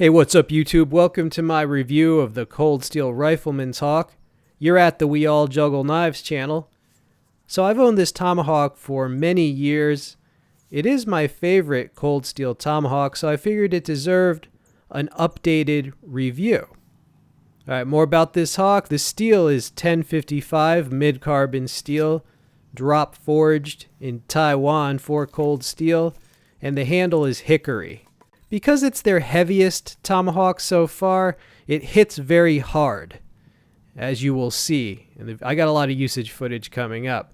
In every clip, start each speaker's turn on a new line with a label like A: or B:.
A: Hey, what's up YouTube? Welcome to my review of the Cold Steel Rifleman's Hawk. You're at the We All Juggle Knives channel. So I've owned this Tomahawk for many years. It is my favorite Cold Steel Tomahawk, so I figured it deserved an updated review. Alright, more about this hawk. The steel is 1055 mid-carbon steel, drop forged in Taiwan for cold steel, and the handle is hickory. Because it's their heaviest Tomahawk so far, it hits very hard, as you will see. And I got a lot of usage footage coming up.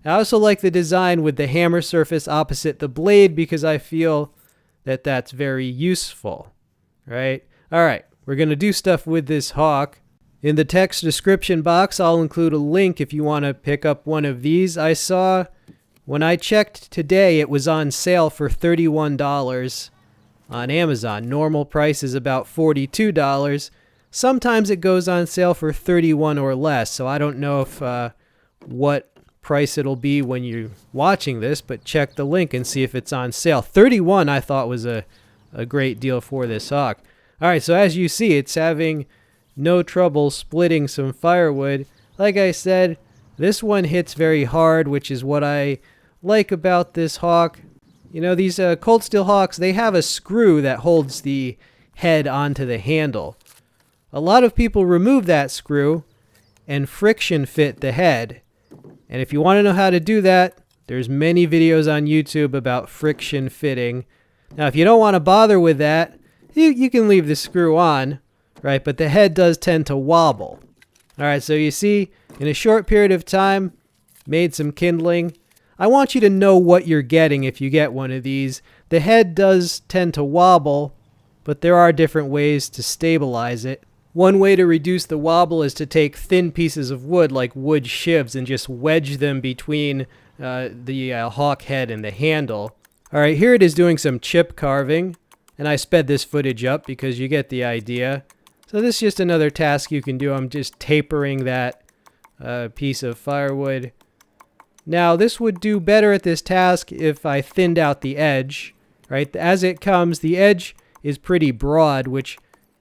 A: I also like the design with the hammer surface opposite the blade because I feel that that's very useful. Right? Alright, we're going to do stuff with this hawk. In the text description box, I'll include a link if you want to pick up one of these. I saw, when I checked today, it was on sale for $31. On Amazon. Normal price is about $42. Sometimes it goes on sale for $31 or less, so I don't know if what price it'll be when you're watching this, but check the link and see if it's on sale. $31 I thought was a great deal for this hawk. Alright, so as you see, it's having no trouble splitting some firewood. Like I said, this one hits very hard, which is what I like about this hawk. You know, these cold steel hawks, they have a screw that holds the head onto the handle. A lot of people remove that screw and friction fit the head. And if you want to know how to do that, there's many videos on YouTube about friction fitting. Now, if you don't want to bother with that, you can leave the screw on, right? But the head does tend to wobble. All right, so you see, in a short period of time, made some kindling. I want you to know what you're getting if you get one of these. The head does tend to wobble, but there are different ways to stabilize it. One way to reduce the wobble is to take thin pieces of wood like wood shivs and just wedge them between the hawk head and the handle. Alright, here it is doing some chip carving, and I sped this footage up because you get the idea. So this is just another task you can do. I'm just tapering that piece of firewood. Now, this would do better at this task if I thinned out the edge, right? As it comes, the edge is pretty broad, which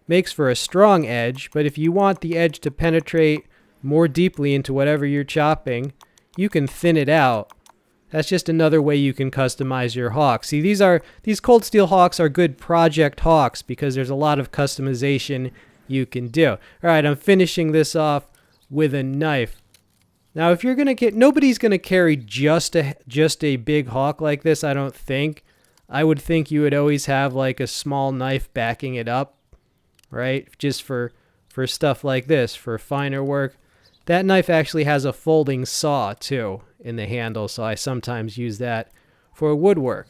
A: makes for a strong edge, but if you want the edge to penetrate more deeply into whatever you're chopping, you can thin it out. That's just another way you can customize your hawk. See, these cold steel hawks are good project hawks because there's a lot of customization you can do. All right, I'm finishing this off with a knife. Now, if you're gonna nobody's gonna carry just a big hawk like this, I don't think. I would think you would always have like a small knife backing it up, right? Just for stuff like this, for finer work. That knife actually has a folding saw too in the handle, so I sometimes use that for woodwork.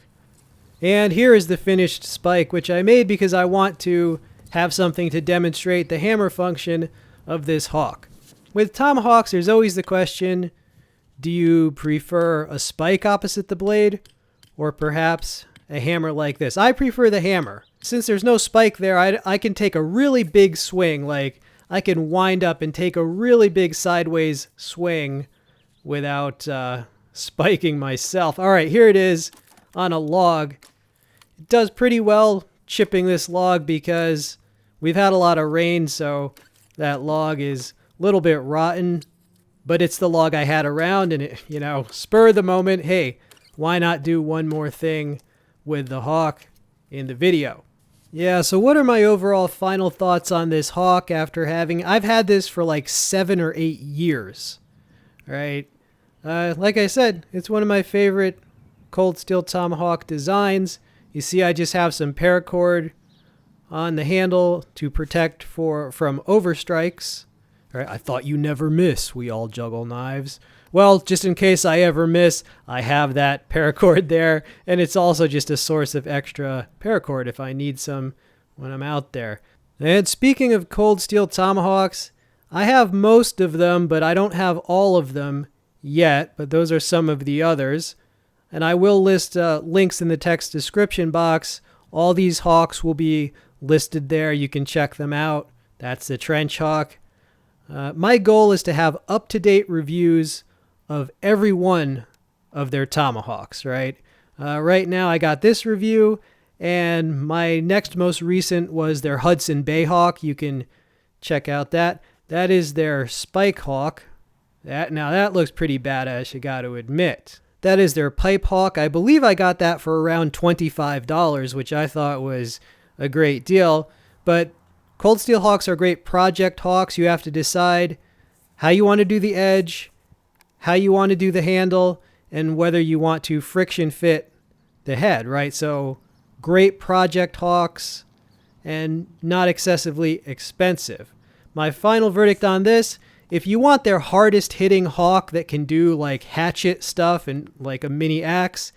A: And here is the finished spike, which I made because I want to have something to demonstrate the hammer function of this hawk. With Tomahawks, there's always the question, do you prefer a spike opposite the blade or perhaps a hammer like this? I prefer the hammer. Since there's no spike there, I can take a really big swing, like I can wind up and take a really big sideways swing without spiking myself. All right, here it is on a log. It does pretty well chipping this log because we've had a lot of rain, so that log is little bit rotten, but it's the log I had around, and it, you know, spur of the moment, hey, why not do one more thing with the hawk in the video? Yeah, so what are my overall final thoughts on this hawk after I've had this for like 7 or 8 years, right? Like I said, it's one of my favorite cold steel Tomahawk designs. You see, I just have some paracord on the handle to protect from overstrikes. Right, I thought you never miss, We All Juggle Knives. Well, just in case I ever miss, I have that paracord there, and it's also just a source of extra paracord if I need some when I'm out there. And speaking of cold steel Tomahawks, I have most of them, but I don't have all of them yet, but those are some of the others. And I will list links in the text description box. All these hawks will be listed there. You can check them out. That's the trench hawk. My goal is to have up-to-date reviews of every one of their Tomahawks, right? Right now I got this review, And my next most recent was their Hudson Bay Hawk. You can check out that. That is their Spike Hawk. Now that looks pretty badass, you got to admit. That is their Pipe Hawk. I believe I got that for around $25, which I thought was a great deal. But Cold Steel Hawks are great project hawks. You have to decide how you want to do the edge, how you want to do the handle, and whether you want to friction fit the head, right? So great project hawks and not excessively expensive. My final verdict on this, if you want their hardest hitting hawk that can do like hatchet stuff and like a mini axe,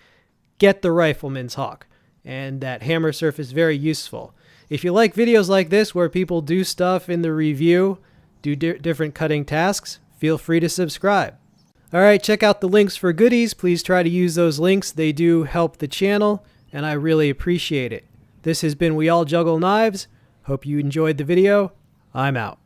A: get the Rifleman's Hawk. And that hammer surf is very useful. If you like videos like this where people do stuff in the review, do different cutting tasks, feel free to subscribe. Alright, check out the links for goodies. Please try to use those links. They do help the channel, and I really appreciate it. This has been We All Juggle Knives. Hope you enjoyed the video. I'm out.